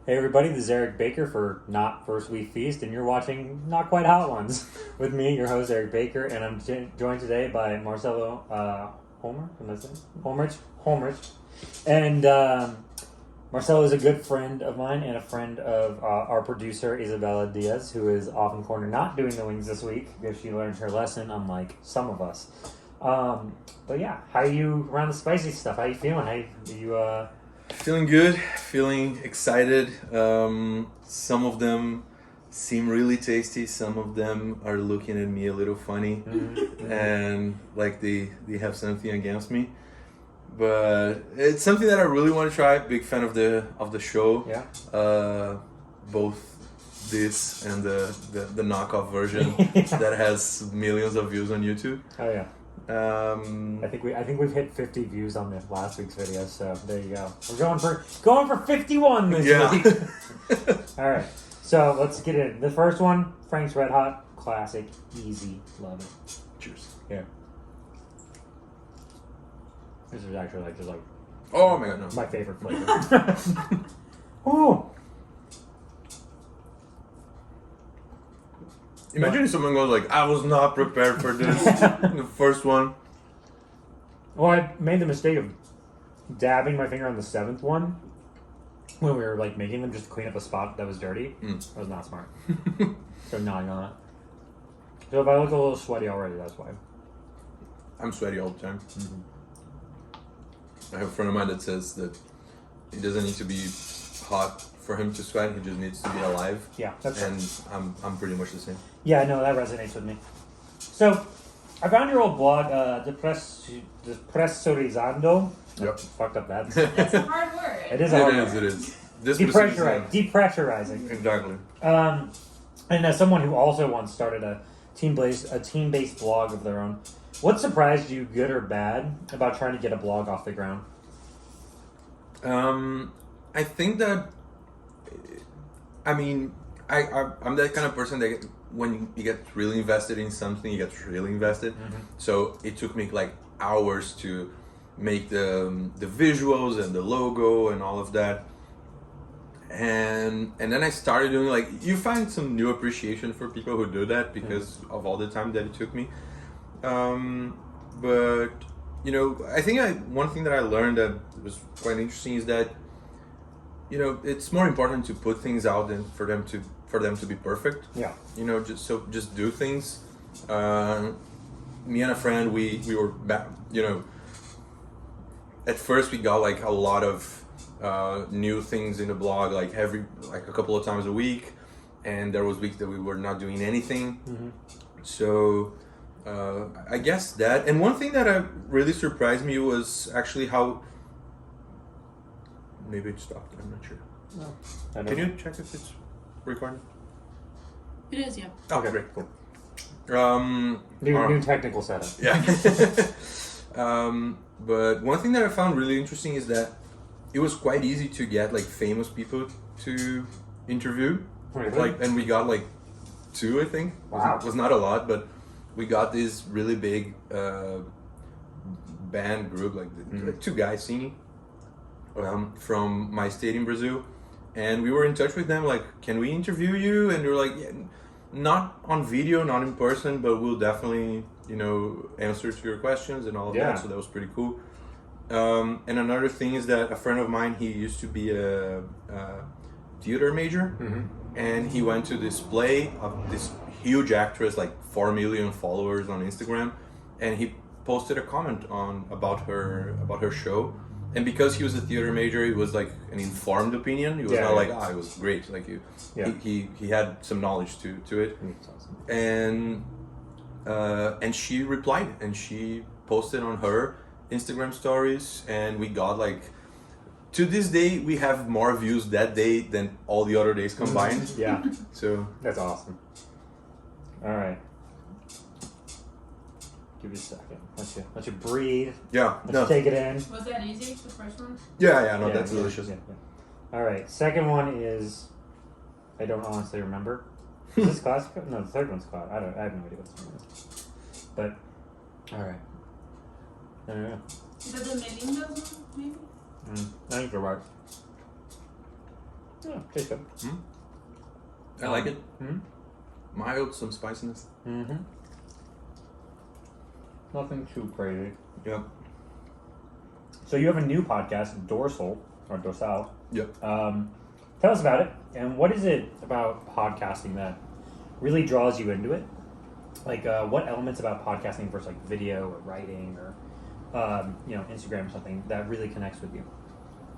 Hey everybody, this is Eric Baker for Not First Week Feast, and you're watching Not Quite Hot Ones with me, your host Eric Baker, and I'm joined today by Marcelo Homerich, and Marcelo is a good friend of mine and a friend of our producer Isabella Diaz, who is off in corner not doing the wings this week because she learned her lesson, unlike some of us. But yeah, how are you around the spicy stuff? How you feeling? How you Feeling good, feeling excited. Some of them seem really tasty. Some of them are looking at me a little funny, and like they have something against me. But it's something that I really want to try. Big fan of the show. Yeah. Both this and the knockoff version that has millions of views on YouTube. Oh yeah. I think we've hit 50 views on this last week's video, so there you go. We're going for 51 this week. All right, so let's get in. The first one, Frank's Red Hot, classic, easy, love it. Cheers. Yeah. This is actually just like oh my god, no, my favorite flavor. Ooh. Imagine if someone goes like, I was not prepared for this. The first one. Well, I made the mistake of dabbing my finger on the seventh one when we were like making them just to clean up a spot that was dirty. That was not smart. So gnawing on it. So if I look a little sweaty already, that's why. I'm sweaty all the time. I have a friend of mine that says that it doesn't need to be hot for him to sweat. He just needs to be alive. Yeah, that's right. And I'm pretty much the same. Yeah, no, that resonates with me. So, I found your old blog, Depressorizando. Yep. Fucked up that. That's a hard word. It is a hard word. It is. This Depressurizing. Exactly. And as someone who also once started a team-based blog of their own, what surprised you, good or bad, about trying to get a blog off the ground? I think that, I mean, I'm that kind of person that when you get really invested in something, you get really invested. So it took me like hours to make the visuals and the logo and all of that. And then I started doing like, you find some new appreciation for people who do that because of all the time that it took me. But you know, I think one thing that I learned that was quite interesting is that, you know, it's more important to put things out than for them to be perfect. Yeah. You know, just do things. Me and a friend, we were back. You know, at first we got like a lot of new things in the blog, like a couple of times a week, and there was weeks that we were not doing anything. So. I guess that, and one thing that really surprised me was actually how maybe it stopped. I'm not sure. No, Can you check if it's recording? It is, yeah. Okay, great, cool. New technical setup. Yeah. But one thing that I found really interesting is that it was quite easy to get like famous people to interview. Really? Like, and we got like 2, I think. Wow. It was not a lot, but. We got this really big band group, like 2 guys singing from my state in Brazil, and we were in touch with them. Like, can we interview you? And they were like, yeah, not on video, not in person, but we'll definitely, you know, answer to your questions and all of that. So that was pretty cool. And another thing is that a friend of mine, he used to be a theater major, and he went to this play of this huge actress, like 4 million followers on Instagram, and he posted a comment about her show. And because he was a theater major, it was like an informed opinion. It was not like, it was great. Like he had some knowledge to it. Awesome. And she replied, and she posted on her Instagram stories, and we got like, to this day, we have more views that day than all the other days combined. Yeah. So that's awesome. All right. Give me a second. Let you breathe. Yeah. Let's take it in. Was that easy, the first one? Yeah, that's delicious. Yeah. All right. Second one is, I don't honestly remember. Is this classic? No, the third one's classic. I have no idea what this one is. But, all right. I don't know. Is that the Melinda's one, maybe? I think you're right. Yeah, tastes good. I like it. Mm-hmm. Mild, some spiciness. Mm-hmm. Nothing too crazy. Yeah. So you have a new podcast, Dorsal. Yep. Tell us about it, and what is it about podcasting that really draws you into it? Like, what elements about podcasting versus like video or writing or Instagram or something that really connects with you?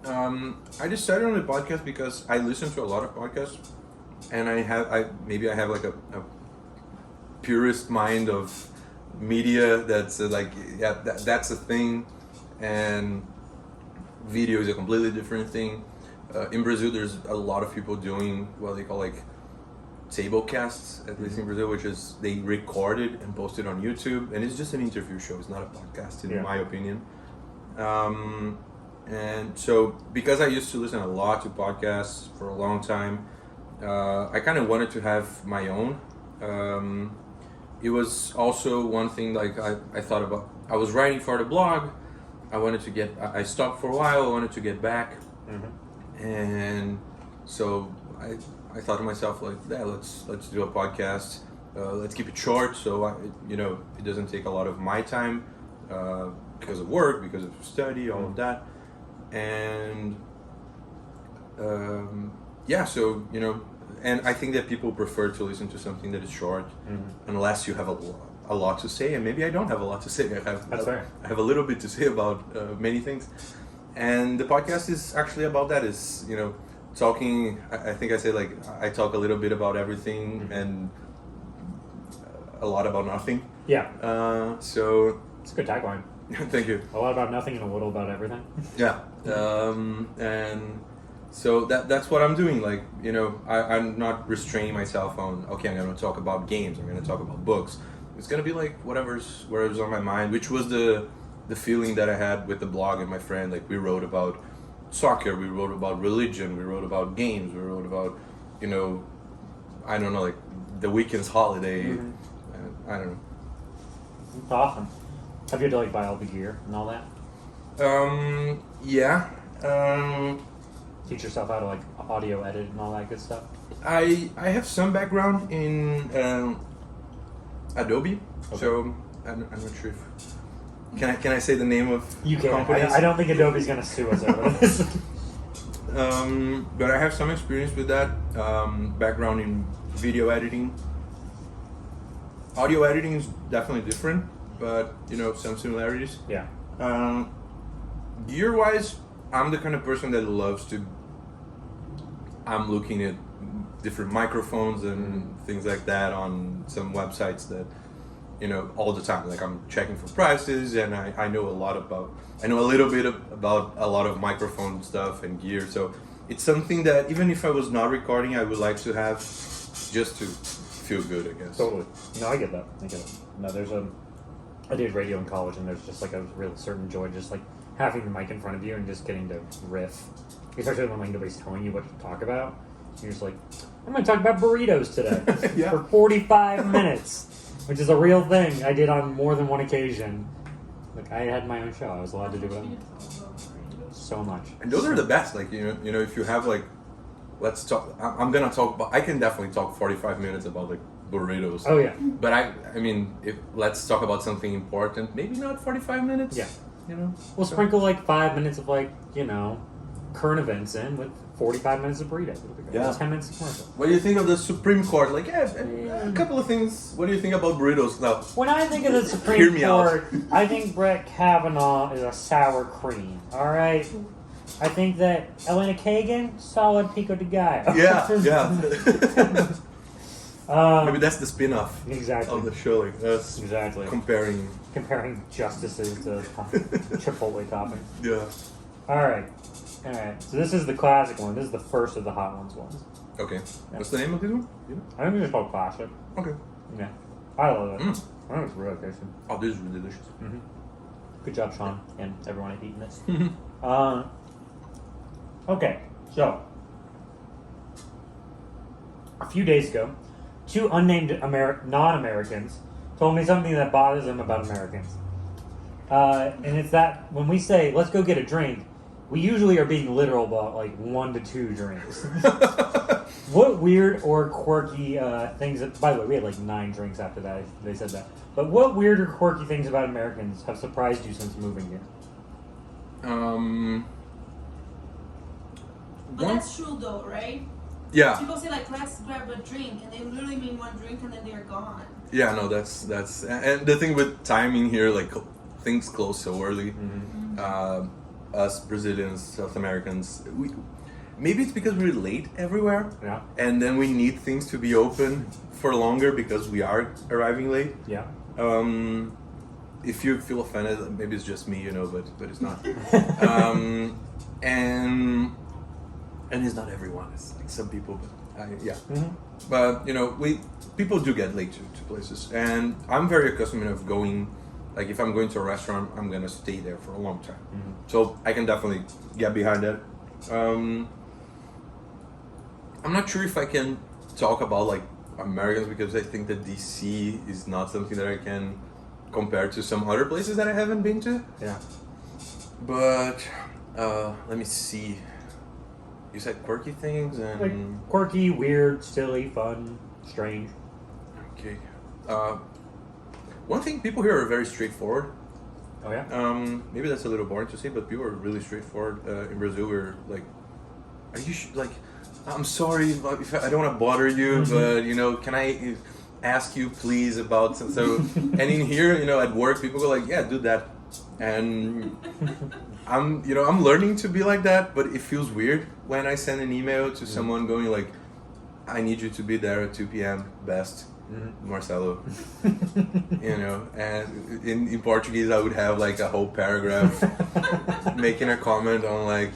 I decided on the podcast because I listen to a lot of podcasts, and I have like a purist mind of media that's that's a thing, and video is a completely different thing. In Brazil, there's a lot of people doing what they call like tablecasts, at least in Brazil, which is they record it and post it on YouTube, and it's just an interview show. It's not a podcast, in my opinion. And so, because I used to listen a lot to podcasts for a long time, I kind of wanted to have my own. It was also one thing like I thought about. I was writing for the blog. I stopped for a while. I wanted to get back, and so I thought to myself like, yeah, let's do a podcast. Let's keep it short, so it doesn't take a lot of my time because of work, because of study, all of that, and so and I think that people prefer to listen to something that is short, unless you have a lot to say, and maybe I don't have a lot to say. That's fair. I have a little bit to say about many things, and the podcast is actually about that. Is talking. I think I say like I talk a little bit about everything and a lot about nothing. Yeah. So it's a good tagline. Thank you. A lot about nothing and a little about everything. Yeah. And so that's what I'm doing. Like, I'm not restraining myself on, okay, I'm going to talk about games. I'm going to talk about books. It's going to be like whatever's on my mind, which was the feeling that I had with the blog and my friend. Like, we wrote about soccer, we wrote about religion, we wrote about games, we wrote about, I don't know, like the weekend's holiday. I don't know. That's awesome. Have you had to like buy all the gear and all that? Yeah. Teach yourself how to like audio edit and all that good stuff? I have some background in Adobe, so I'm not sure if can I say the name of you can. companies? I don't think Adobe's gonna sue us over this. But I have some experience with that. Background in video editing. Audio editing is definitely different, but some similarities. Yeah. Gear wise, I'm the kind of person that loves to. I'm looking at different microphones and things like that on some websites that, all the time. Like I'm checking for prices, and I know a little bit about a lot of microphone stuff and gear. So it's something that even if I was not recording, I would like to have just to feel good, I guess. Totally. No, I get that. No, I did radio in college, and there's just like a real certain joy just like having the mic in front of you and just getting to riff. Especially when like nobody's telling you what to talk about. You're just like, I'm going to talk about burritos today for 45 minutes, which is a real thing I did on more than one occasion. Like I had my own show. I was allowed to do it so much. And those are the best. Like if you have like, let's talk. I'm gonna talk about. I can definitely talk 45 minutes about like burritos. Oh yeah. But I mean, let's talk about something important. Maybe not 45 minutes. Yeah. We'll sprinkle like 5 minutes of like current events in with 45 minutes of burrito. Yeah. 10 minutes of commercial. What do you think of the Supreme Court? Like, a couple of things. What do you think about burritos now? When I think of the Hear Supreme me Court, I think Brett Kavanaugh is a sour cream. All right. I think that Elena Kagan, solid pico de gallo. Yeah. Maybe that's the spin-off Exactly. of the show. Like us Exactly. comparing justices to Chipotle topping. Yeah. All right. So this is the classic one. This is the first of the Hot Ones ones. Okay. What's the name of this one? I think it's just called classic. Okay. Yeah. I love it. I think it's really tasty. Oh, this is really delicious. Good job, Sean, and everyone at eating this. Okay, so a few days ago, two unnamed non-Americans told me something that bothers them about Americans. And it's that when we say, let's go get a drink, we usually are being literal about like 1 to 2 drinks. What weird or quirky things? By the way, we had like 9 drinks after that. They said that. But what weird or quirky things about Americans have surprised you since moving here? But that's true though, right? Yeah. People say like, let's grab a drink, and they literally mean 1 drink, and then they're gone. Yeah, no, that's and the thing with timing here, like things close so early. Mm-hmm. Us Brazilians, South Americans, maybe it's because we're late everywhere, Yeah. and then we need things to be open for longer because we are arriving late. Yeah. If you feel offended, maybe it's just me, but it's not. And it's not everyone. It's like some people, but yeah. Mm-hmm. But people do get late to places, and I'm very accustomed of going. Like if I'm going to a restaurant, I'm gonna stay there for a long time. Mm-hmm. So I can definitely get behind that. I'm not sure if I can talk about like Americans because I think that DC is not something that I can compare to some other places that I haven't been to. Yeah. But let me see. You said quirky things and Like quirky, weird, silly, fun, strange. okay. One thing, people here are very straightforward. Oh yeah. Maybe that's a little boring to say, but people are really straightforward. In Brazil, we're like, "Are you like? I'm sorry if I don't want to bother you, but can I ask you please about so?" And in here, at work, people go like, "Yeah, do that," and I'm learning to be like that, but it feels weird when I send an email to someone going like, "I need you to be there at 2 p.m. best." Marcelo, and in Portuguese I would have like a whole paragraph making a comment on like,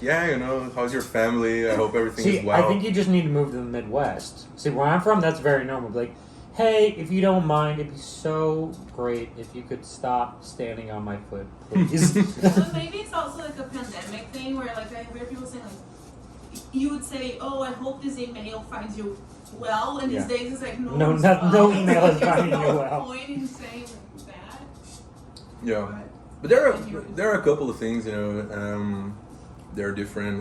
how's your family? I hope everything is well. I think you just need to move to the Midwest. See, where I'm from, that's very normal. Like, hey, if you don't mind, it'd be so great if you could stop standing on my foot, please. But maybe it's also like a pandemic thing where like I hear people saying like, you would say, oh, I hope this email finds you well, and these days it's like no email is finding you no well. point in saying that. Yeah, but there are a couple of things they're different.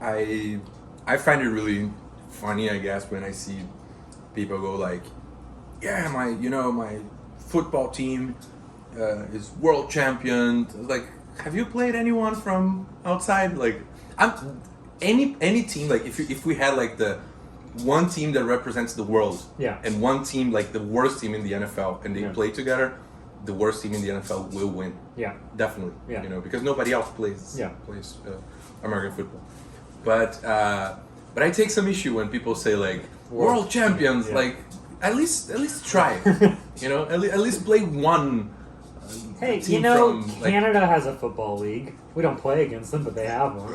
I find it really funny, I guess, when I see people go like, yeah, my football team is world champion. Like, have you played anyone from outside? Like, any team. Like, if we had like the one team that represents the world, and one team like the worst team in the NFL, and they play together, the worst team in the NFL will win. Yeah, definitely. Yeah, because nobody else plays American football. But I take some issue when people say like world champions. Like, at least try. At least play one. Hey, team Canada has a football league. We don't play against them, but they have one.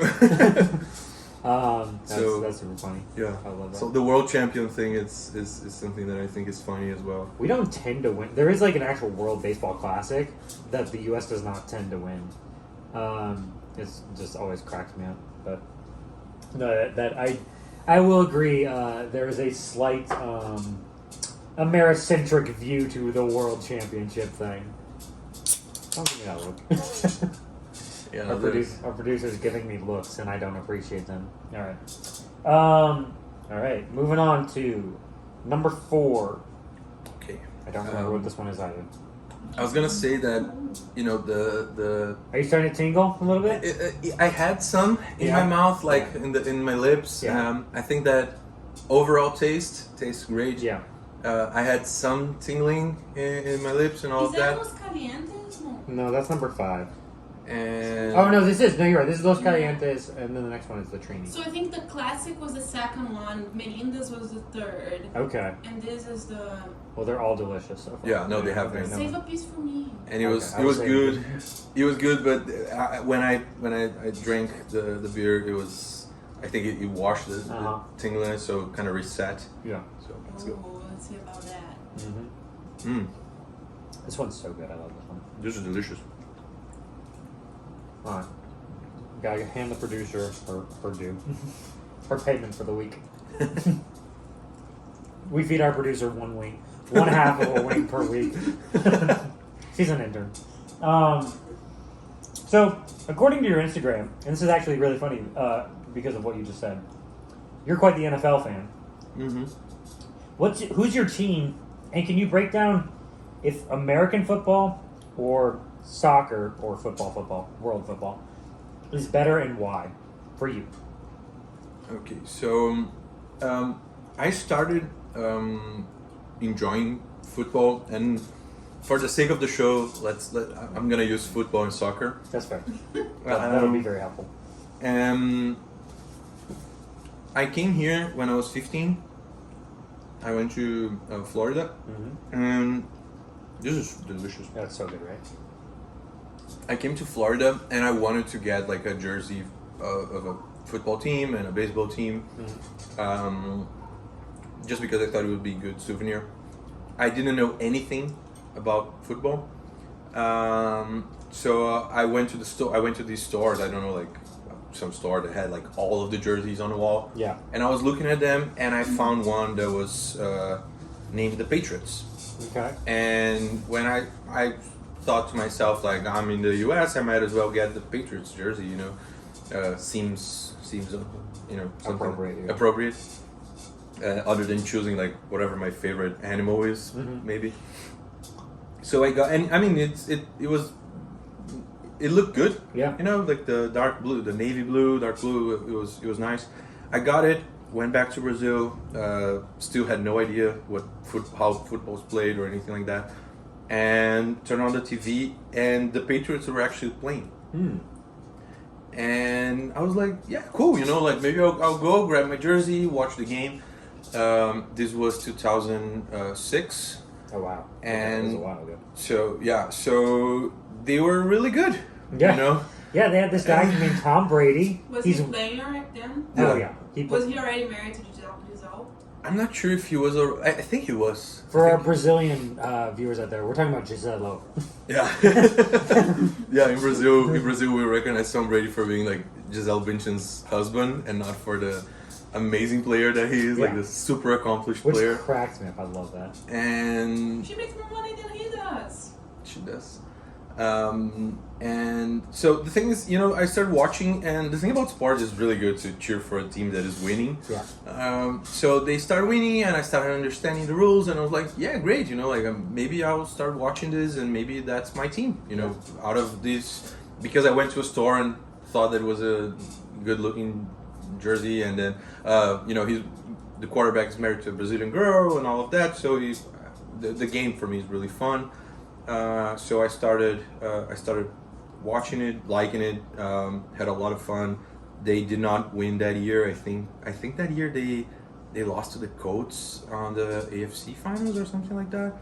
That's super funny. Yeah, I love that. So the world champion thing is something that I think is funny as well. We don't tend to win. There is like an actual World Baseball Classic that the U.S. does not tend to win. It's just always cracks me up. But no, that I will agree. There is a slight Americentric view to the World Championship thing. Don't give me that look. Yeah, our producer's giving me looks, and I don't appreciate them. All right. All right. Moving on to number 4. Okay. I don't remember what this one is either. I was gonna say that the. Are you starting to tingle a little bit? I had some in my mouth, like in my lips. Yeah. I think that overall tastes great. Yeah. I had some tingling in my lips and all of that. Is that Los Calientes? No, that's number 5. And no, you're right. This is Los Calientes, and then the next one is the Trini. So I think the classic was the second one, Melinda's was the third. Okay. And this is the... Well, they're all delicious so far. Yeah, no, they have been. Save a piece for me. And it was good. It was good, but when I drank the beer, it was, I think it washed the tingliness, so it kind of reset. Yeah. So let's go. Let's see about that. Mm-hmm. This one's so good. I love this one. This is delicious. Alright. Gotta hand the producer her due. Her payment for the week. We feed our producer 1 wing. 1/2 of a wing per week. She's an intern. So, according to your Instagram, and this is actually really funny because of what you just said, you're quite the NFL fan. Mm-hmm. Who's your team, and can you break down if American football or soccer or football, world football, is better and why for you? Okay, so I started enjoying football, and for the sake of the show, I'm gonna use football and soccer. That's fair. That'll be very helpful. I came here when I was 15. I went to Florida, and this is delicious. That's so good, right? I came to Florida, and I wanted to get like a jersey of a football team and a baseball team, just because I thought it would be a good souvenir. I didn't know anything about football, so I went to the store. I went to these stores. I don't know, like some store that had like all of the jerseys on the wall. Yeah. And I was looking at them, and I found one that was named the Patriots. Okay. And when I thought to myself, like, I'm in the U.S., I might as well get the Patriots jersey. You know, seems you know, something appropriate. Other than choosing like whatever my favorite animal is, maybe. So I got, and I mean, it looked good. Yeah. You know, like the dark blue, the navy blue, dark blue. It was nice. I got it. Went back to Brazil. Still had no idea how football's played or anything like that. And turned on the TV, and the Patriots were actually playing. And I was like, yeah, cool. You know, like maybe I'll go grab my jersey, watch the game. This was 2006. Oh wow! And that was a while ago. So they were really good. Yeah. You know. Yeah, they had this guy named Tom Brady. Was he playing right then? Oh yeah. Was he already married to Giselle? I'm not sure if he was. I think he was. For our Brazilian viewers out there, we're talking about Giselle. Yeah. Yeah. In Brazil, we recognize Tom Brady for being like Gisele Bündchen's husband, and not for the amazing player that he is, like the super accomplished player. Which cracks me up. I love that. And she makes more money than he does. She does. And so the thing is, you know, I started watching, and the thing about sports is really good to cheer for a team that is winning. Yeah. So they started winning, and I started understanding the rules, and I was like, yeah, great, you know, like maybe I'll start watching this, and maybe that's my team, you know, out of this, because I went to a store and thought that it was a good-looking jersey, and then, you know, the quarterback is married to a Brazilian girl and all of that, so the game for me is really fun. So I started watching it, liking it, had a lot of fun. They did not win that year. I think that year they lost to the Colts on the AFC finals or something like that.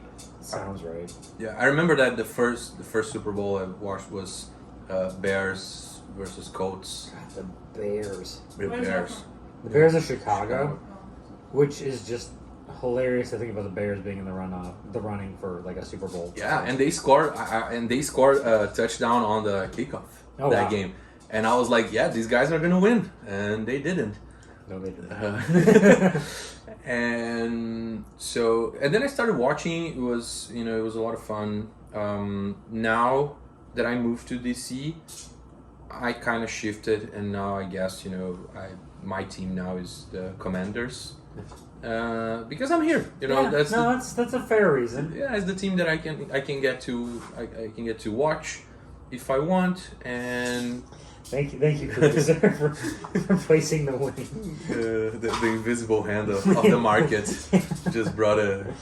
Sounds right. Yeah, I remember that the first Super Bowl I watched was Bears versus Colts. The Bears. The Bears. The Bears of Chicago, which is just hilarious to think about the Bears being in the running for like a Super Bowl. Yeah, and they scored a touchdown on the kickoff game, and I was like, yeah, these guys are gonna win, and they didn't. No, they didn't. And then I started watching. It was a lot of fun. Now that I moved to DC, I kind of shifted, and now I guess my team now is the Commanders. Because I'm here, that's a fair reason. Yeah, it's the team that I can get to. I can get to watch if I want, and thank you, producer, for placing the win. The invisible hand of the market just brought a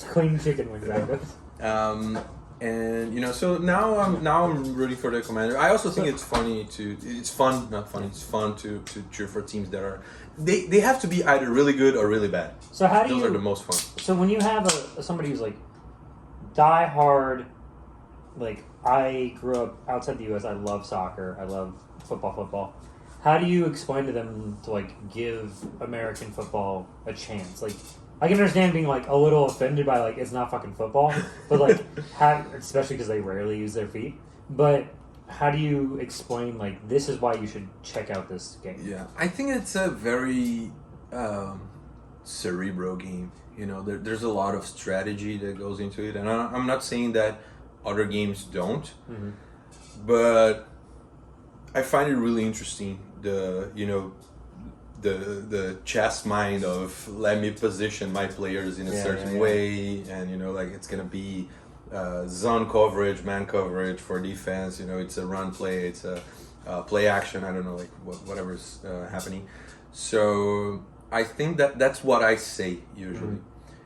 clean chicken wings out of it. And so now I'm rooting for the Commander. I also think it's fun to cheer for teams that are they have to be either really good or really bad. So those are the most fun. So when you have somebody who's like die hard, like I grew up outside the U.S. I love soccer. I love football. How do you explain to them to like give American football a chance? Like I can understand being like a little offended by like it's not fucking football, but like especially because they rarely use their feet. But how do you explain like this is why you should check out this game? Yeah, I think it's a very cerebral game. There's a lot of strategy that goes into it, and I'm not saying that other games don't. but I find it really interesting. The chess mind of let me position my players in a certain way, and like it's gonna be zone coverage, man coverage for defense. It's a run play, it's a play action. I don't know, like whatever's happening. So I think that's what I say usually.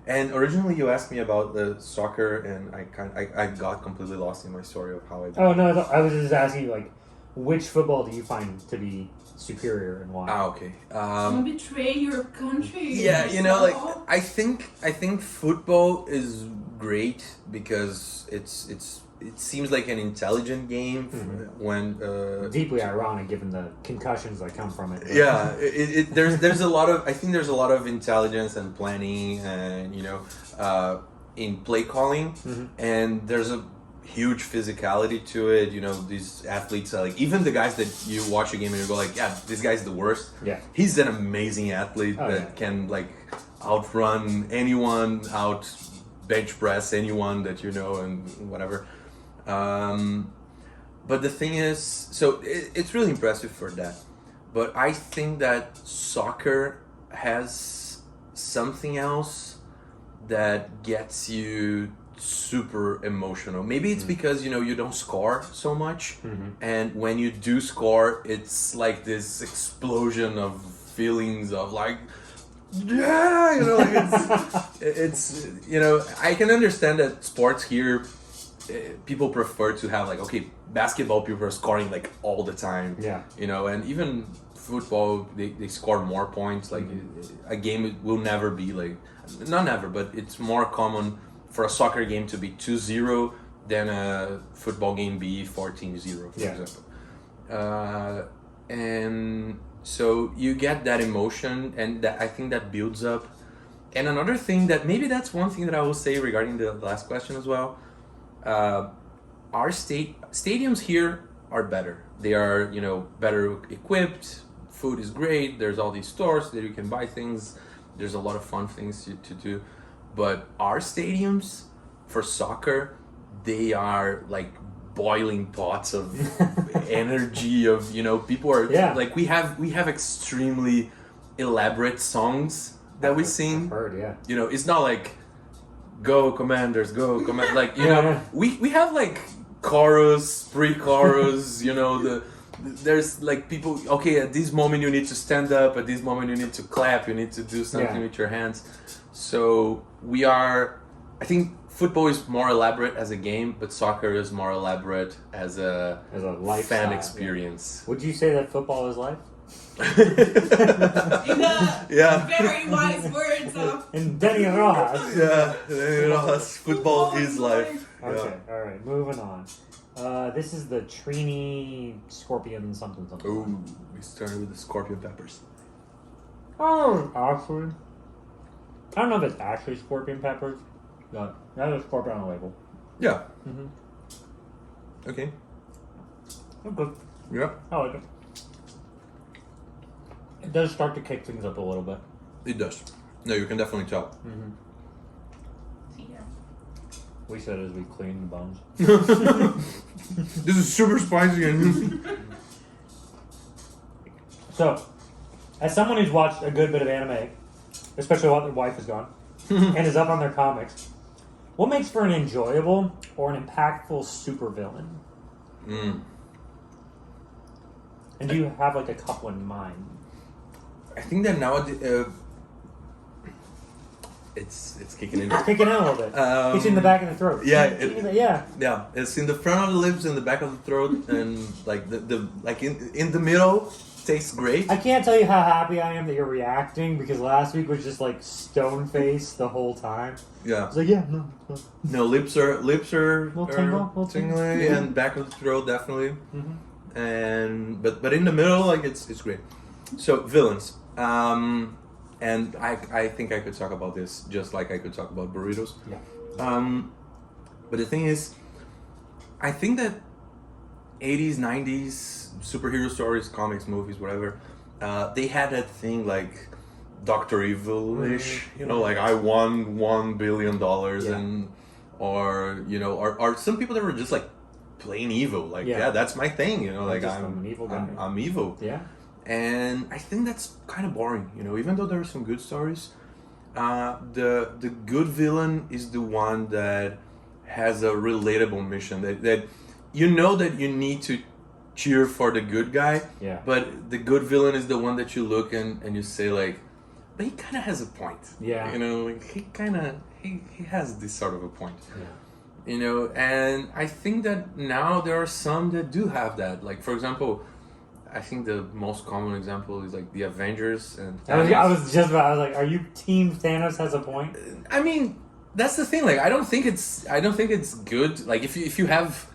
And originally you asked me about the soccer, and I got completely lost in my story of how I. Oh no! I was just asking you, like, which football do you find to be superior and why? Okay. Don't betray your country. Yeah, like I think football is great because it seems like an intelligent game when deeply ironic given the concussions that come from it. Yeah, there's a lot of there's a lot of intelligence and planning and in play calling, and there's a huge physicality to it. These athletes are like, even the guys that you watch a game and you go like, yeah, this guy's the worst. Yeah, he's an amazing athlete that can like outrun anyone, out bench press anyone that and whatever. But the thing is, so it's really impressive for that. But I think that soccer has something else that gets you super emotional. Maybe it's because you don't score so much, and when you do score, it's like this explosion of feelings of like, yeah, like it's I can understand that sports here, people prefer to have like, okay, basketball people are scoring like all the time, and even football they score more points. Like a game will never be like, not never, but it's more common for a soccer game to be 2-0 than a football game be 14-0, for example. And so you get that emotion, and that I think that builds up. And another thing that maybe that's one thing that I will say regarding the last question as well. Our stadiums here are better. They are better equipped. Food is great. There's all these stores that you can buy things. There's a lot of fun things to do. But our stadiums for soccer, they are like boiling pots of energy of people are like, we have extremely elaborate songs that we sing. I've heard, it's not like go commanders, go command, like we have like chorus, pre-chorus, there's like people, okay, at this moment you need to stand up, at this moment you need to clap, you need to do something with your hands. So I think football is more elaborate as a game, but soccer is more elaborate as a fan experience. Would you say that football is life? In the very wise words of in Denny Rojas. Denny Rojas, football is life. Okay, all right, moving on. This is the Trini Scorpion something. Ooh, we started with the scorpion peppers. Oh, actually, I don't know if it's actually scorpion peppers, but that is scorpion on the label. Yeah. Okay. Oh, good. Yeah. I like it. It does start to kick things up a little bit. It does. No, you can definitely tell. We said as we clean the bones. This is super spicy. So, as someone who's watched a good bit of anime, especially while their wife is gone, and is up on their comics, what makes for an enjoyable or an impactful supervillain? And do you have like a couple in mind? I think that nowadays it's kicking in. It's kicking in a little bit. It's in the back of the throat. Yeah. It's in the front of the lips, in the back of the throat, and like the like in the middle. Tastes great. I can't tell you how happy I am that you're reacting, because last week was just like stone face the whole time. Yeah. It's like, no. Lips are tingling, yeah. And back of the throat definitely. And but in the middle, like it's great. So villains. And I think I could talk about this just like I could talk about burritos. Yeah. But the thing is, I think that 80s, 90s superhero stories, comics, movies, whatever, they had that thing like Dr. Evil-ish, like I won $1 billion, and or some people that were just like playing evil. Like, Yeah. yeah, that's my thing. You know, like I'm an evil guy. I'm evil. Yeah. And I think that's kind of boring. You know, even though there are some good stories, the good villain is the one that has a relatable mission. That you know that you need to cheer for the good guy. Yeah. But the good villain is the one that you look and you say like, but he kind of has a point. Yeah. You know, like he has this sort of a point. Yeah. You know, and I think that now there are some that do have that. Like, for example, I think the most common example is like the Avengers and Thanos. I was like, are you Team Thanos has a point? I mean, that's the thing. Like, I don't think it's good. Like, if you have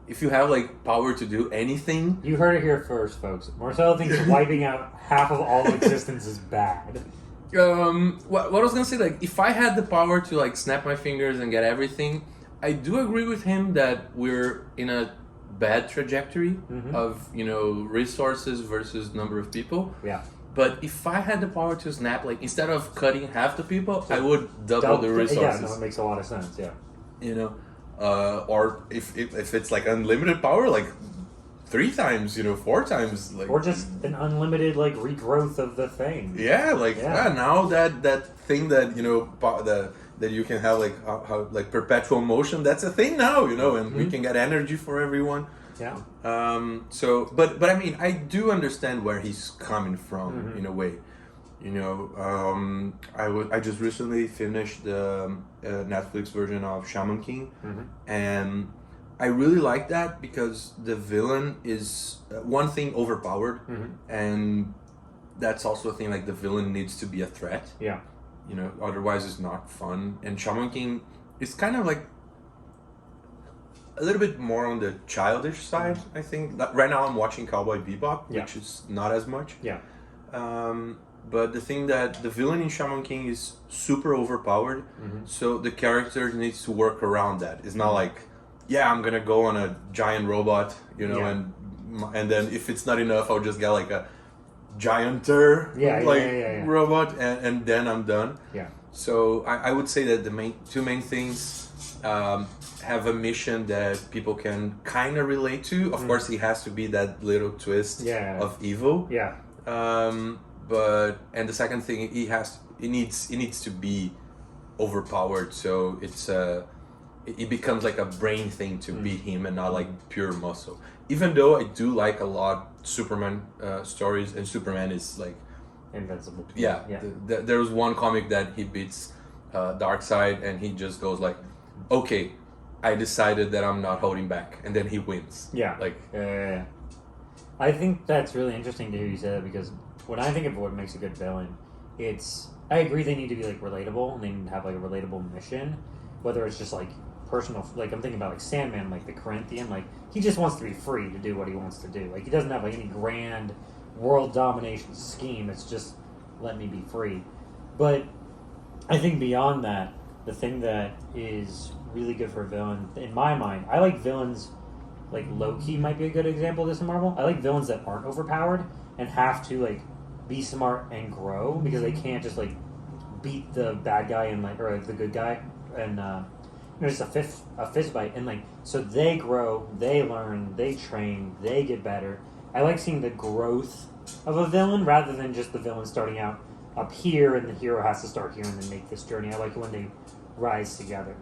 like power to do anything. You heard it here first, folks. Marcelo thinks wiping out half of all existence is bad. What I was gonna say, like, if I had the power to like snap my fingers and get everything, I do agree with him that we're in a bad trajectory of, you know, resources versus number of people. Yeah. But if I had the power to snap, like, instead of cutting half the people, I would double the resources. Yeah, no, it makes a lot of sense. Yeah. You know, or if it's like unlimited power, like 3 times, you know, 4 times, like, or just an unlimited like regrowth of the thing. Yeah, like now that thing that, you know, that you can have like how like perpetual motion, that's a thing now, you know, and we can get energy for everyone. Yeah. So, but I mean, I do understand where he's coming from in a way. You know, I just recently finished the Netflix version of Shaman King, and I really like that because the villain is one thing overpowered, and that's also a thing, like the villain needs to be a threat. Yeah. You know, otherwise it's not fun. And Shaman King is kind of like a little bit more on the childish side, I think. Right now I'm watching Cowboy Bebop, which is not as much. Yeah. But the thing that the villain in Shaman King is super overpowered, so the character needs to work around that. It's not like, yeah, I'm gonna go on a giant robot, you know, and then if it's not enough, I'll just get like a gianter robot, and then I'm done. Yeah. So I would say that the two main things have a mission that people can kind of relate to. Of course, he has to be that little twist of evil. Yeah. But the second thing, it needs to be overpowered, so it becomes like a brain thing to beat him and not like pure muscle. Even though I do like a lot Superman stories, and Superman is like invincible. Yeah. There was one comic that he beats Darkseid, and he just goes like, okay, I decided that I'm not holding back, and then he wins. Yeah. Like, I think that's really interesting to hear you say that, because when I think of what makes a good villain, I agree they need to be like relatable, and they need to have like a relatable mission, whether it's just like personal, like I'm thinking about like Sandman, like the Corinthian, like he just wants to be free to do what he wants to do. Like he doesn't have like any grand world domination scheme. It's just let me be free. But I think beyond that, the thing that is really good for a villain, in my mind, I like villains like Loki might be a good example of this in Marvel. I like villains that aren't overpowered and have to like be smart and grow, because they can't just like beat the bad guy and like, or the good guy and just a fist fight, and like, so they grow, they learn, they train, they get better. I like seeing the growth of a villain rather than just the villain starting out up here and the hero has to start here and then make this journey. I like it when they rise together.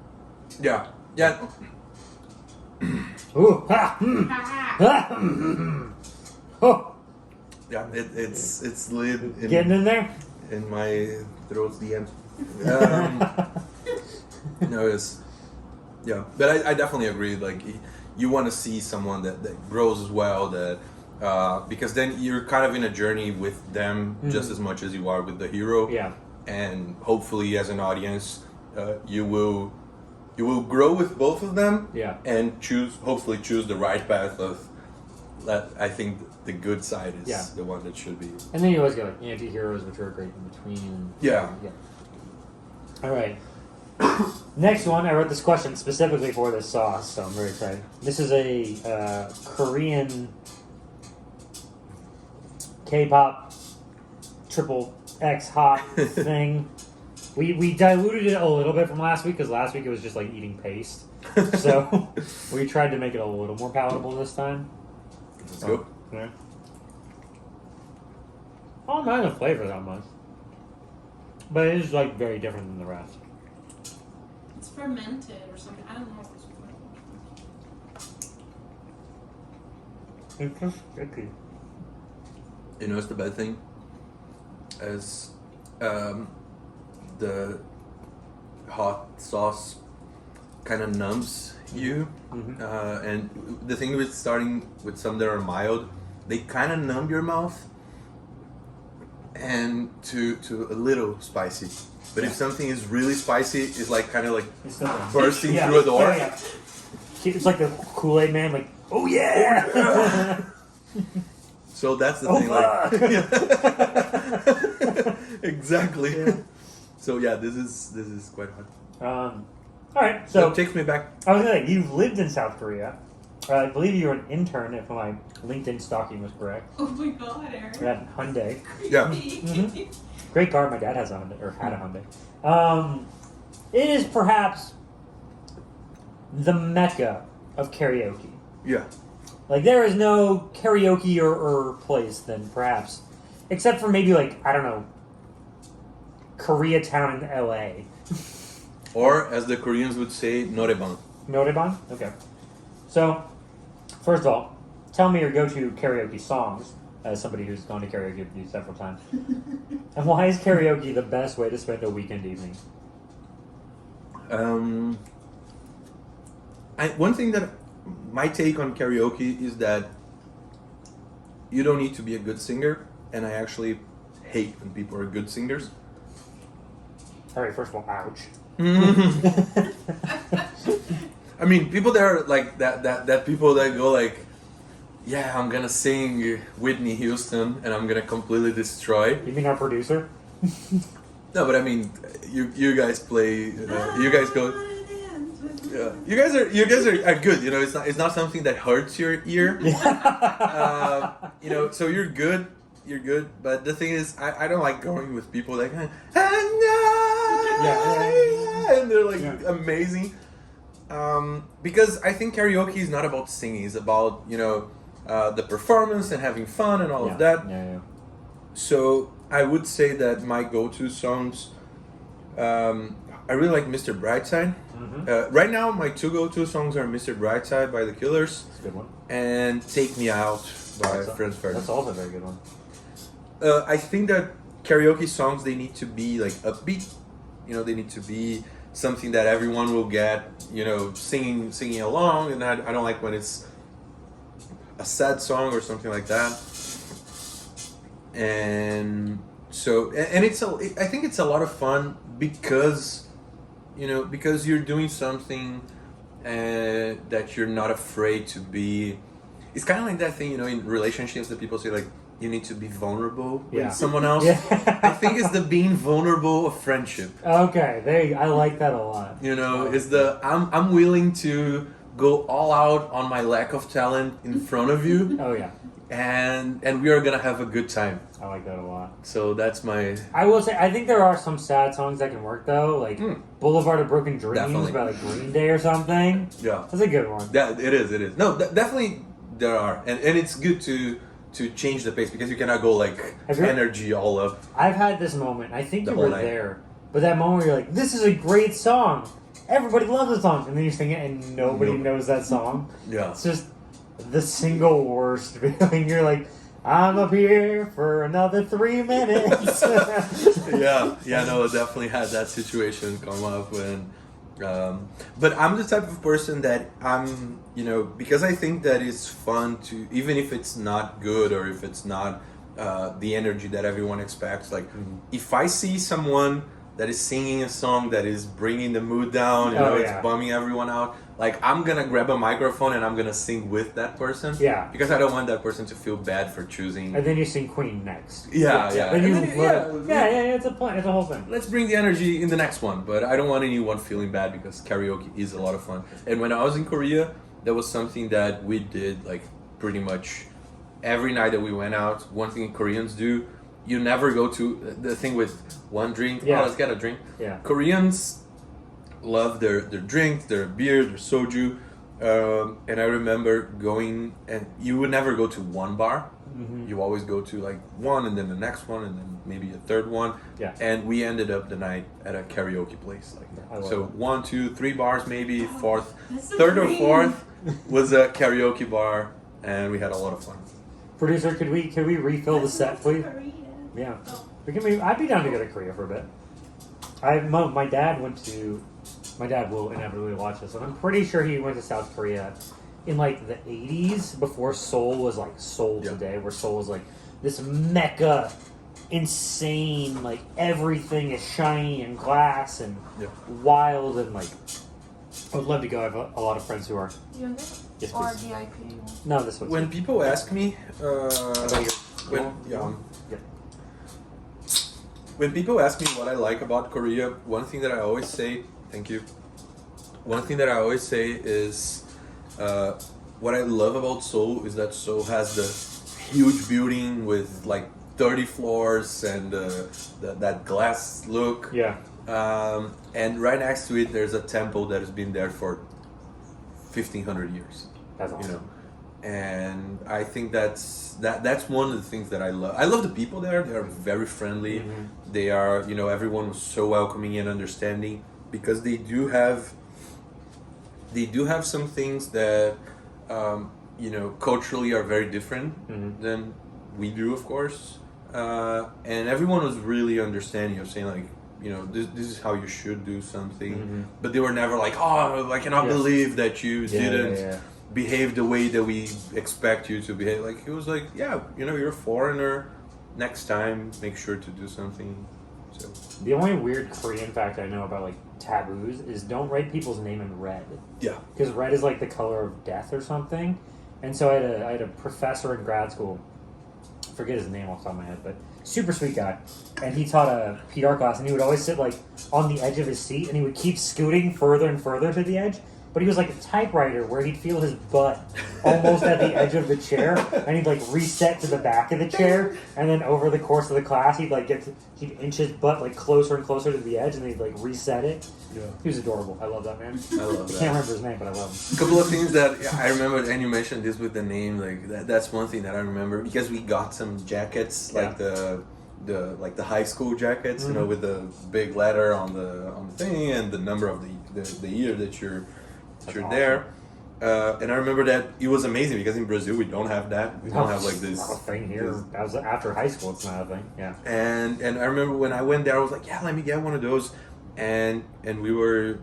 Yeah. Ooh, ha, oh. Yeah, it's lit Getting in there? In my throat's the end. No, it's... Yeah, but I definitely agree. Like, you want to see someone that grows as well, that because then you're kind of in a journey with them just as much as you are with the hero. Yeah. And hopefully, as an audience, you will grow with both of them. Yeah. And hopefully choose the right path of that. I think the good side is the one that should be. And then you always get like anti-heroes, which are great in between. Yeah. All right. Next one, I wrote this question specifically for this sauce, so I'm very excited. This is a Korean K-pop triple X hot thing. We diluted it a little bit from last week because last week it was just like eating paste. So we tried to make it a little more palatable this time. Let's go. Yeah. I don't mind the flavor that much, but it is like very different than the rest. It's fermented or something. I don't know if it's fermented. It's just sticky. You know, it's the bad thing. As the hot sauce kind of numbs you, and the thing with starting with some that are mild, they kind of numb your mouth, and to a little spicy. But if something is really spicy, it's like kind of like bursting through a door. Yeah. It's like the Kool-Aid man, like, oh yeah! So that's the thing. Like, exactly. Yeah. So yeah, this is quite hot. All right, so That takes me back. I was gonna say, you've lived in South Korea. I believe you were an intern, if my LinkedIn stalking was correct. Oh my god, Eric. At Hyundai. Yeah. Great car. My dad has a Hyundai, or had a Hyundai. It is perhaps the mecca of karaoke. Yeah. Like, there is no karaoke or place than perhaps, except for maybe, like, I don't know, Koreatown in LA. Or, as the Koreans would say, norebang. Norebang? Okay. So, first of all, tell me your go-to karaoke songs, as somebody who's gone to karaoke with you several times. And why is karaoke the best way to spend a weekend evening? One thing that my take on karaoke is that you don't need to be a good singer, and I actually hate when people are good singers. All right, first of all, ouch. I mean, people that are like that people that go like, yeah, I'm gonna sing Whitney Houston and I'm gonna completely destroy. You mean our producer? No, but I mean, you guys play, you guys go. Yeah. You guys are good. You know, it's not something that hurts your ear. You know, so you're good. You're good. But the thing is, I don't like going with people like, and they're like amazing. Because I think karaoke is not about singing. It's about, you know, the performance and having fun and all of that. Yeah. So I would say that my go-to songs, I really like Mr. Brightside. Right now, my two go-to songs are Mr. Brightside by The Killers. That's a good one. And Take Me Out by Franz Ferdinand. That's also a very good one. I think that karaoke songs, they need to be like upbeat. You know, they need to be something that everyone will get, you know, singing along. And I don't like when it's a sad song or something like that. And so, and I think it's a lot of fun because, you know, because you're doing something that you're not afraid to be. It's kind of like that thing, you know, in relationships that people say like, you need to be vulnerable with someone else. Yeah. I think it's the being vulnerable of friendship. Okay, I like that a lot. You know, it's the I'm willing to go all out on my lack of talent in front of you. Oh yeah. And we are gonna have a good time. I like that a lot. So that's my. I will say, I think there are some sad songs that can work though, like Boulevard of Broken Dreams Definitely. by like Green Day or something. Yeah, That's a good one. Yeah, it is. No, definitely there are, and it's good to change the pace because you cannot go like energy all up. I've had this moment. I think The you whole were night. there, but that moment where you're like, "This is a great song. Everybody loves the song," and then you sing it and nobody knows that song. Yeah. It's just the single worst feeling. You're like, I'm up here for another 3 minutes. yeah, no, I definitely had that situation come up when. But I'm the type of person that I'm, you know, because I think that it's fun to, even if it's not good or if it's not the energy that everyone expects. Like, if I see someone that is singing a song that is bringing the mood down, you know, it's bumming everyone out. Like, I'm gonna grab a microphone and I'm gonna sing with that person. Yeah. Because I don't want that person to feel bad for choosing. And then you sing Queen next. Yeah. Then you it's a plan. It's a whole thing. Let's bring the energy in the next one, but I don't want anyone feeling bad because karaoke is a lot of fun. And when I was in Korea, that was something that we did like pretty much every night that we went out. One thing Koreans do you never go to the thing with one drink. Yeah. Oh, let's get a drink. Yeah. Koreans love their drink, their beer, their soju. And I remember going, and you would never go to one bar. Mm-hmm. You always go to like one, and then the next one, and then maybe a third one. Yeah. And we ended up the night at a karaoke place. I love So that. 1, 2, 3 bars, maybe fourth, That's the third or dream. fourth was a karaoke bar, and we had a lot of fun. Producer, could we refill the Let's set, move to please? Korea. Yeah. Oh. I'd be down to go to Korea for a bit. My dad will inevitably watch this, and I'm pretty sure he went to South Korea in like the 80s before Seoul was like Seoul Yeah. today, where Seoul was like this mecca, insane, like everything is shiny and glass and Yeah. wild, and like I would love to go. I have a lot of friends who are. You want Yes, or please. VIP? No, this one's When people ask me, when people ask me what I like about Korea, one thing that I always say, thank you. One thing that I always say is, what I love about Seoul is that Seoul has the huge building with like 30 floors and that glass look. Yeah. And right next to it, there's a temple that has been there for 1,500 years. That's awesome. You know, and I think that's one of the things that I love. I love the people there. They are very friendly. Mhm. They are, everyone was so welcoming and understanding, because they do have some things that culturally are very different Mhm. than we do, of course. And everyone was really understanding of saying like, this is how you should do something. Mhm. But they were never like, oh, I cannot Yes. believe that you Yeah, didn't yeah. behave the way that we expect you to behave. Like, it was like, yeah, you're a foreigner. Next time, make sure to do something. So The only weird Korean fact I know about like taboos is don't write people's name in red. yeah, Because red is like the color of death or something. And so I had a professor in grad school, I forget his name off the top of my head, but super sweet guy. And he taught a PR class, and he would always sit like on the edge of his seat, and he would keep scooting further and further to the edge. But he was like a typewriter where he'd feel his butt almost at the edge of the chair, and he'd like reset to the back of the chair, and then over the course of the class, he'd inch his butt like closer and closer to the edge, and he'd like reset it. yeah. He was adorable. I love that man. I love I that. can't remember his name, but I love him. A couple of things that I remember, and you mentioned this with the name, like that's one thing that I remember, because we got some jackets, like the high school jackets, Mhm. with the big letter on the thing and the number of the year that you're That's there. And I remember that it was amazing, because in Brazil we don't have that. We don't have like this. It's not a thing here. That was after high school. It's not a thing. Yeah. And I remember when I went there, I was like, yeah, let me get one of those. And we were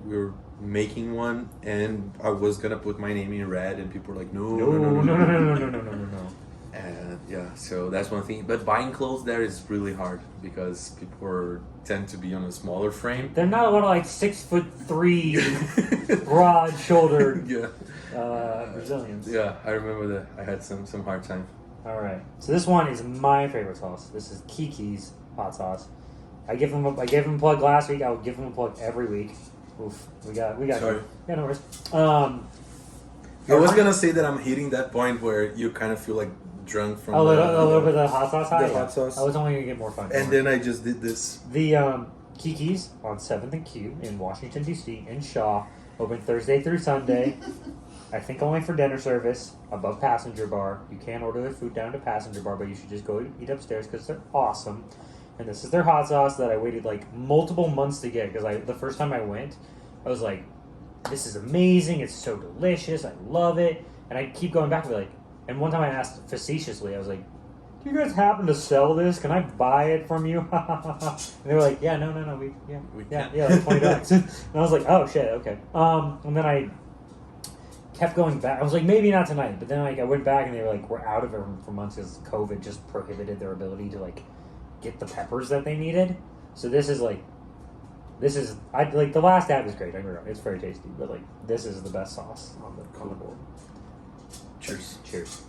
making one, and I was gonna put my name in red, and people were like, no. No. And yeah, so that's one thing. But buying clothes there is really hard, because people tend to be on a smaller frame. They're not a lot of like 6'3", broad-shouldered Yeah. Brazilians. Yeah, I remember that. I had some hard time. All right. So this one is my favorite sauce. This is Kiki's hot sauce. I gave them a plug last week. I will give them a plug every week. Oof. We got. Sorry. Yeah, no worries. I was gonna say that I'm hitting that point where you kind of feel like drunk from a little bit of the hot sauce high. the hot sauce. I was only gonna get more fun. And then I just did this. The Kiki's on 7th and Q in Washington, D.C. in Shaw, open Thursday through Sunday. I think only for dinner service, above passenger bar. You can order their food down to passenger bar, but you should just go eat upstairs because they're awesome. And this is their hot sauce that I waited like multiple months to get, because the first time I went, I was like, this is amazing, it's so delicious, I love it. And I keep going back to it, and one time I asked facetiously, I was like, do you guys happen to sell this? Can I buy it from you? And they were like, no, we can't. like $20. And I was like, oh shit, okay. And then I kept going back. I was like, maybe not tonight. But then I went back, and they were like, we're out of it for months because COVID just prohibited their ability to get the peppers that they needed. So the last ad was great. I remember it's very tasty, but this is the best sauce on the board. Cheers. Cheers.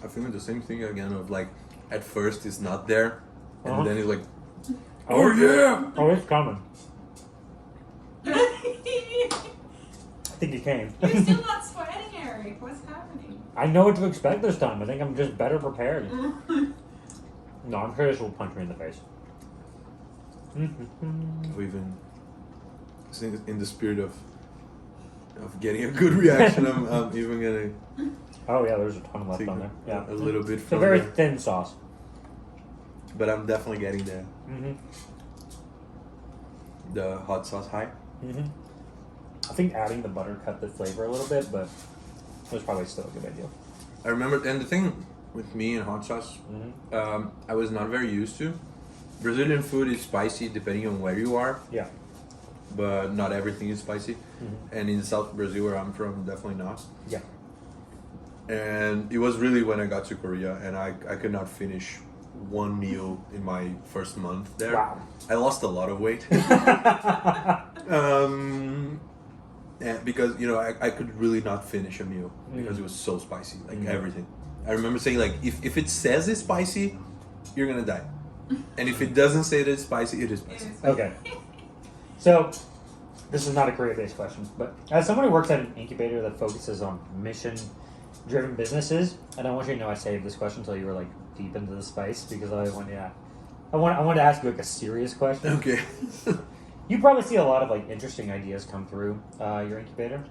I feel the same thing again of at first it's not there, and Uh-huh. then it's like, oh yeah. Oh, it's coming. think you came. You're still not sweating, Eric. What's happening? I know what to expect this time. I think I'm just better prepared. No, I'm sure this will punch me in the face. Or even in the spirit of getting a good reaction, I'm even gonna Oh yeah, there's a ton left take on there. Yeah, a little bit it's a from very there. thin sauce. But I'm definitely getting Mm-hmm. the hot sauce high. Mm-hmm. I think adding the butter cut the flavor a little bit, but it was probably still a good idea. I remember, and the thing with me and hot sauce, I was not very used to. Brazilian food is spicy depending on where you are, Yeah. but not everything is spicy. Mm-hmm. And in South Brazil, where I'm from, definitely not. Yeah. And it was really when I got to Korea, and I could not finish one meal in my first month there. Wow. I lost a lot of weight. And because I could really not finish a meal because it was so spicy, like everything. I remember saying like, if it says it's spicy, you're gonna die, and if it doesn't say that it's spicy, it is spicy. Okay. So, this is not a career-based question, but as someone who works at an incubator that focuses on mission-driven businesses, and I want you to know I saved this question until you were like deep into the spice because I wanted to ask you like a serious question. Okay. You probably see a lot of like interesting ideas come through your incubator.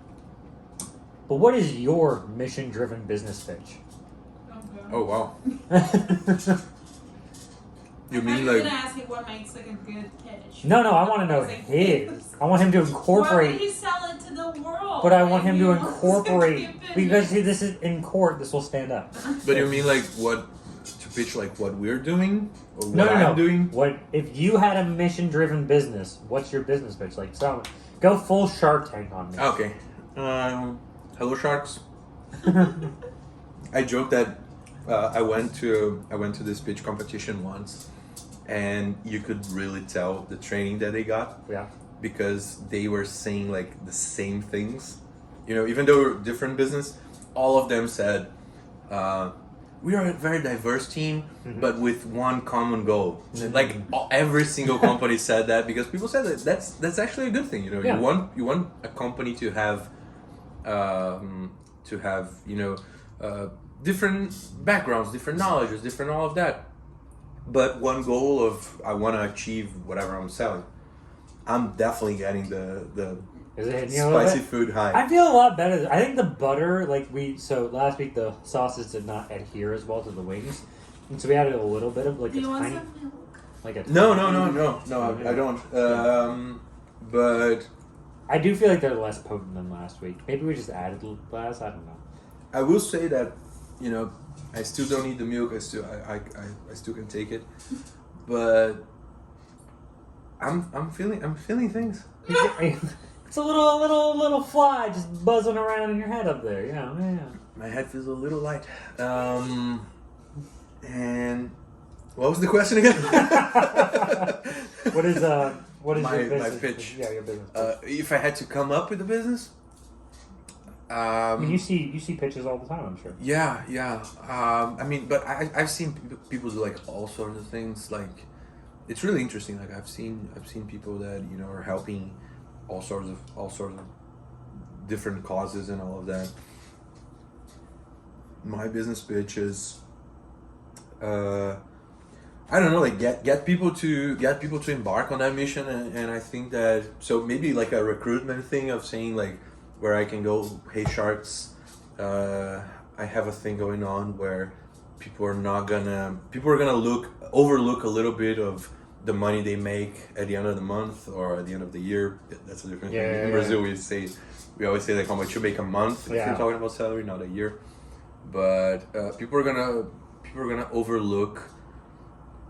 But what is your mission-driven business pitch? Oh wow. You I'm mean gonna like ask you what makes like a good pitch. No, I want to know Like, his. I want him to Why would incorporate. he sell it to the world? But I want him to Like, he wants to incorporate keep it because see, nice. this is in court. This will stand up. But you mean like what to pitch like what we're doing or what No. I'm doing? What if you had a mission-driven business? What's your business pitch? Like, so go full Shark Tank on me. Okay. Hello Sharks. I joke that I went to this pitch competition once, and you could really tell the training that they got Yeah. because they were saying like the same things. Even though we're different business, all of them said, "We are a very diverse team, but with one common goal." Like every single company said that because people said that that's actually a good thing. Yeah. You want a company to have different backgrounds, different knowledges, different all of that. But one goal of I want to achieve whatever I'm selling. I'm definitely getting the Is it hitting you a little spicy bit? food high. I feel a lot better. I think the butter, so last week the sauces did not adhere as well to the wings, and so we added a little bit of like Do you a want tiny, some milk? like a No, tiny- I don't. But I do feel like they're less potent than last week. Maybe we just added less. I don't know. I will say that I still don't need the milk. I still can take it, but I'm feeling things. It's a little fly just buzzing around in your head up there. Yeah. My head feels a little light. And what was the question again? What is My your business pitch. Yeah, your business. If I had to come up with a business, I mean, you see pitches all the time, I'm sure. yeah. But I've seen people do like all sorts of things. Like, it's really interesting. Like I've seen people that are helping all sorts of different causes and all of that. My business pitch is, I don't know, like get people to embark on that mission, and I think that so maybe like a recruitment thing of saying like where I can go, hey Sharks, I have a thing going on where people are gonna overlook a little bit of the money they make at the end of the month or at the end of the year. That's a different thing. In Brazil, we always say like how much you make a month if you're talking about salary, not a year. But people are gonna overlook,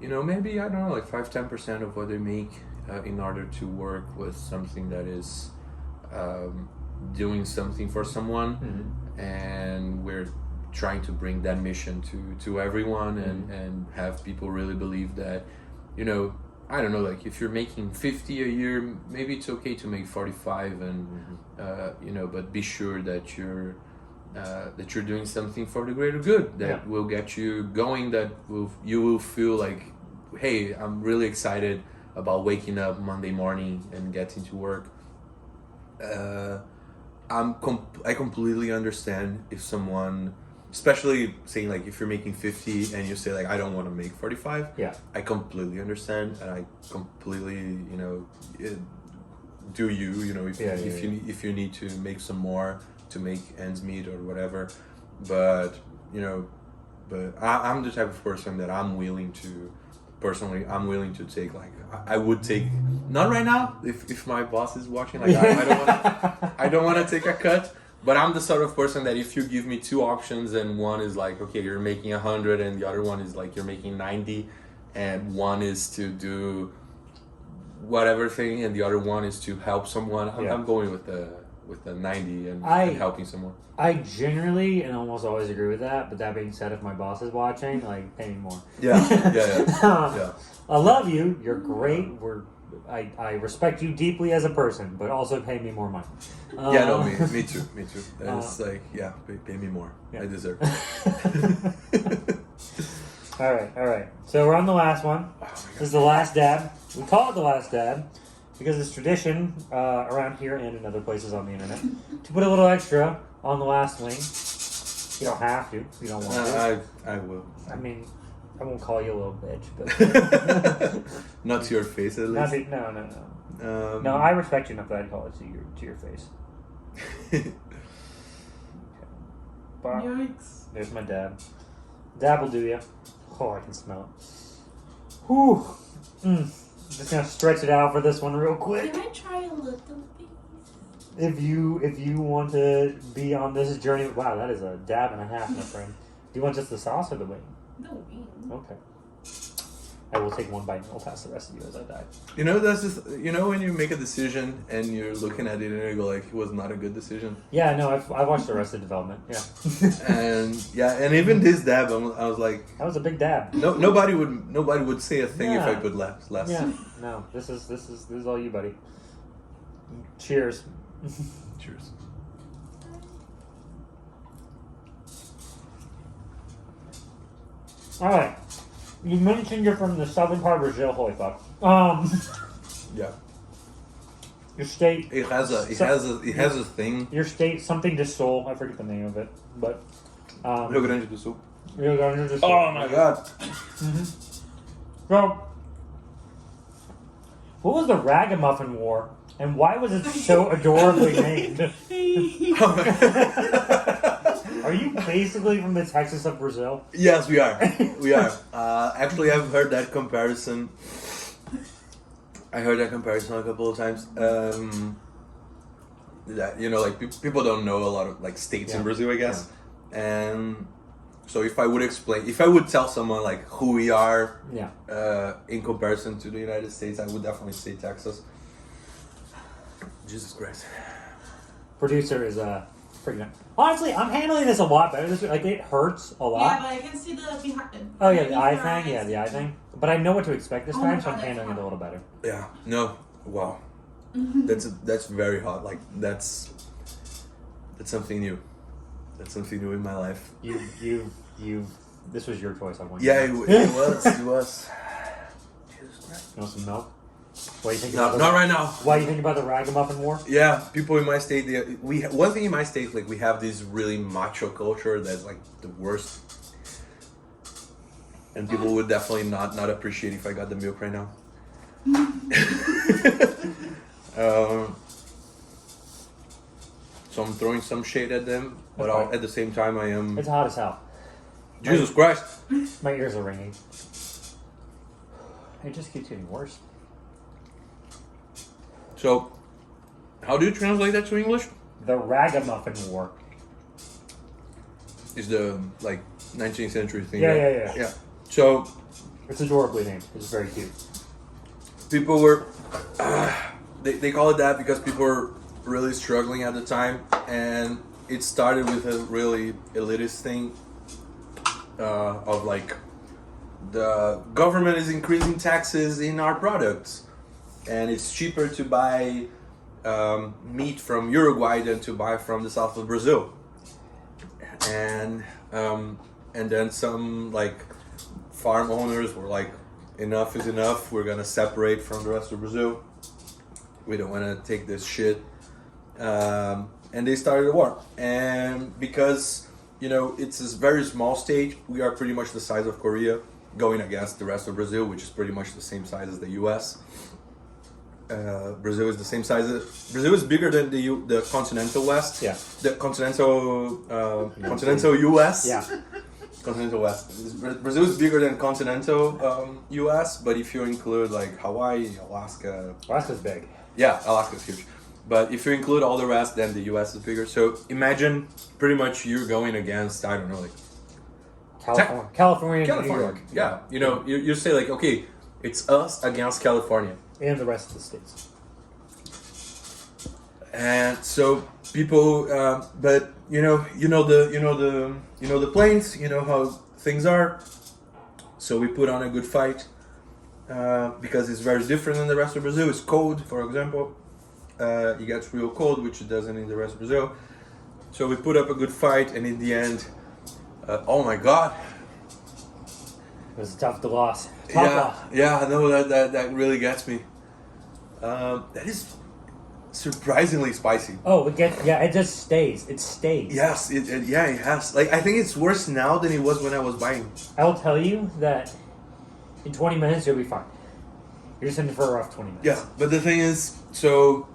maybe I don't know, like 5-10% of what they make in order to work with something that is doing something for someone, and we're trying to bring that mission to everyone, and have people really believe that, I don't know, like if you're making 50 a year, maybe it's okay to make 45, and but be sure that you're doing something for the greater good that will get you going, that you will feel like, hey, I'm really excited about waking up Monday morning and getting to work. I completely understand if someone, especially saying like if you're making 50 and you say like I don't want to make 45. Yeah. I completely understand, and I completely do you know if you need to make some more to make ends meet or whatever, but I'm the type of person that I'm willing to take, like I would take, not right now if my boss is watching, like I don't want to take a cut, but I'm the sort of person that if you give me two options and one is like, okay, you're making 100 and the other one is like you're making 90, and one is to do whatever thing and the other one is to help someone, I'm going with the 90 and helping someone. I generally and almost always agree with that, but that being said, if my boss is watching, like, pay me more. Yeah. I love you. You're great. I respect you deeply as a person, but also pay me more money. Me too. It's like, pay me more. Yeah. I deserve it. All right. So we're on the last one. Oh, this is the last dab. We call it the last dab because it's tradition around here and in other places on the internet to put a little extra on the last wing. You don't have to. You don't want to. I will. I mean, I won't call you a little bitch, but not to your face at least. No. No, I respect you enough that I'd call it to your face. Yikes. There's my dab. Dab will do ya. Oh, I can smell it. Whew. Just gonna stretch it out for this one real quick. Can I try a little bit? If you want to be on this journey, wow, that is a dab and a half, my friend. Do you want just the sauce or the wing? The wing. Okay. I will take one bite and I'll pass the rest of you as I die. That's just, when you make a decision and you're looking at it and you go like, it was not a good decision. Yeah, no, I've watched the rest of Development. Yeah. and even this dab, I was like, that was a big dab. No, nobody would say a thing if I put less. Yeah. No, this is all you, buddy. Cheers. Cheers. All right. You mentioned you're from the southern part of Brazil. Holy fuck. Yeah. Your state. It has a thing. Your state, something de Sol. I forget the name of it, but. Rio Grande do Sul. Rio Grande do Sul. Oh my god. Mm-hmm. So, what was the Ragamuffin War, and why was it so adorably named? Are you basically from the Texas of Brazil? Yes, we are. We are. Actually, I've heard that comparison. I heard that comparison a couple of times. That people don't know a lot of like states in Brazil, I guess. Yeah. And so if I would tell someone like who we are, in comparison to the United States, I would definitely say Texas. Jesus Christ. Producer is freaking out. Honestly, I'm handling this a lot better this week. Like, it hurts a lot. Yeah, but I can see the behind. Oh, yeah, the eye thing. Yeah, the eye thing. But I know what to expect this time, so I'm handling it a little better. Yeah. No. Wow. That's very hot. Like, that's something new. That's something new in my life. You. This was your choice. I want. Yeah, it was. It was. Jesus Christ. You want some milk? What do you think? No, not right now. Why do you think about the Ragamuffin War? Yeah, people in my state, one thing in my state, like we have this really macho culture that's like the worst, and people would definitely not appreciate if I got the milk right now. So I'm throwing some shade at them, but at the same time I am. It's hot as hell. Jesus Christ! My ears are ringing. It just keeps getting worse. So, how do you translate that to English? The Ragamuffin War. Is the 19th century thing. Yeah. So, it's adorably named. It's very cute. People were they call it that because people were really struggling at the time, and it started with a really elitist thing of like the government is increasing taxes in our products, and it's cheaper to buy meat from Uruguay than to buy from the south of Brazil. And then some farm owners were like, enough is enough, we're gonna separate from the rest of Brazil. We don't want to take this shit. and they started a war. And because it's a very small state, we are pretty much the size of Korea, going against the rest of Brazil, which is pretty much the same size as the U.S. Brazil is the same size. Brazil is bigger than the continental West. Yeah. The continental U.S. Yeah. Continental West. Brazil is bigger than continental U.S. But if you include like Hawaii, Alaska. Alaska's big. Yeah, Alaska's huge. But if you include all the rest, then the U.S. is bigger. So imagine pretty much you're going against, I don't know, like California, and New York. Yeah, you say like, okay, it's us against California. And the rest of the states. And so people, but the plains, you know how things are. So we put on a good fight because it's very different than the rest of Brazil. It's cold, for example. It gets real cold, which it doesn't in the rest of Brazil. So we put up a good fight, and in the end, oh my God. It was a tough loss. Yeah, no, that really gets me. That is surprisingly spicy. Oh, it just stays. It stays. Yes, it has. Like, I think it's worse now than it was when I was buying. I will tell you that in 20 minutes you'll be fine. You're just in for a rough 20 minutes. Yeah, but the thing is, so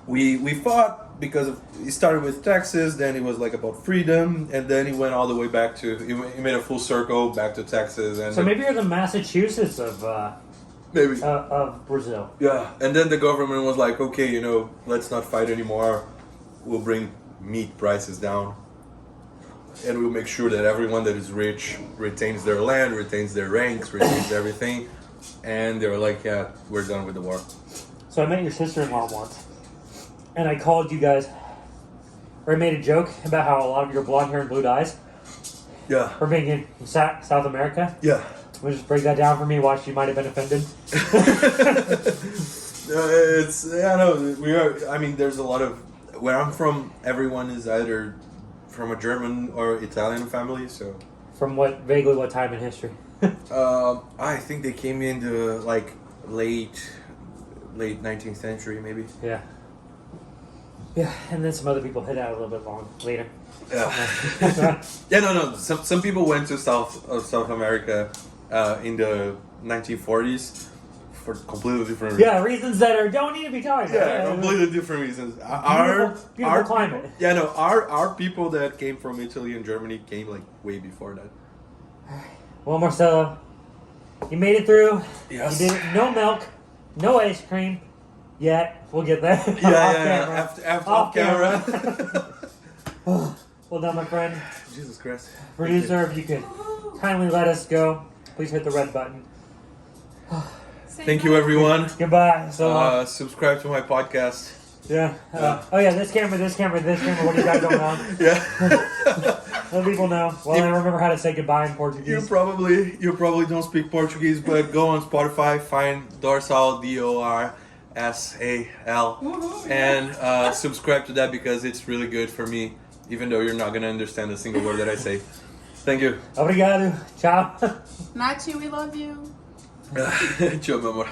we fought because it started with Texas, then it was like about freedom, and then it went all the way back to, it made a full circle back to Texas. And so maybe you're the Massachusetts of maybe of Brazil. Yeah, and then the government was like, okay, let's not fight anymore. We'll bring meat prices down, and we'll make sure that everyone that is rich retains their land, retains their ranks, retains everything. And they were like, yeah, we're done with the war. So I met your sister-in-law once, and I called you guys, or I made a joke about how a lot of your blonde hair and blue eyes Yeah. are being in South America. Yeah. Would you just break that down for me? Why she might have been offended? We are. I mean, there's a lot of where I'm from. Everyone is either from a German or Italian family. So From what time in history? I think they came in the like late 19th century, maybe. Yeah. Yeah, and then some other people hit out a little bit later. Yeah. Yeah. No. Some people went to South America in the 1940s for completely different reasons. Yeah, reasons that don't need to be talked about. Yeah, completely different reasons. Beautiful climate. Yeah, no, our people that came from Italy and Germany came like way before that. Well, Marcelo, you made it through. Yes. You did it. No milk, no ice cream yet. We'll get there. Yeah. Off camera. Well done, my friend. Jesus Christ. Producer, if you could kindly let us go, please hit the red button. Thank you, everyone. Goodbye. So long. Subscribe to my podcast. Yeah. Oh yeah, this camera. What do you got going on? Yeah. Let people know. Well, I remember how to say goodbye in Portuguese. You probably don't speak Portuguese, but go on Spotify, find Dorsal DORSAL, and subscribe to that because it's really good for me, even though you're not gonna understand a single word that I say. Thank you. Obrigado. Ciao. Nachi, we love you. Tchau, meu amor.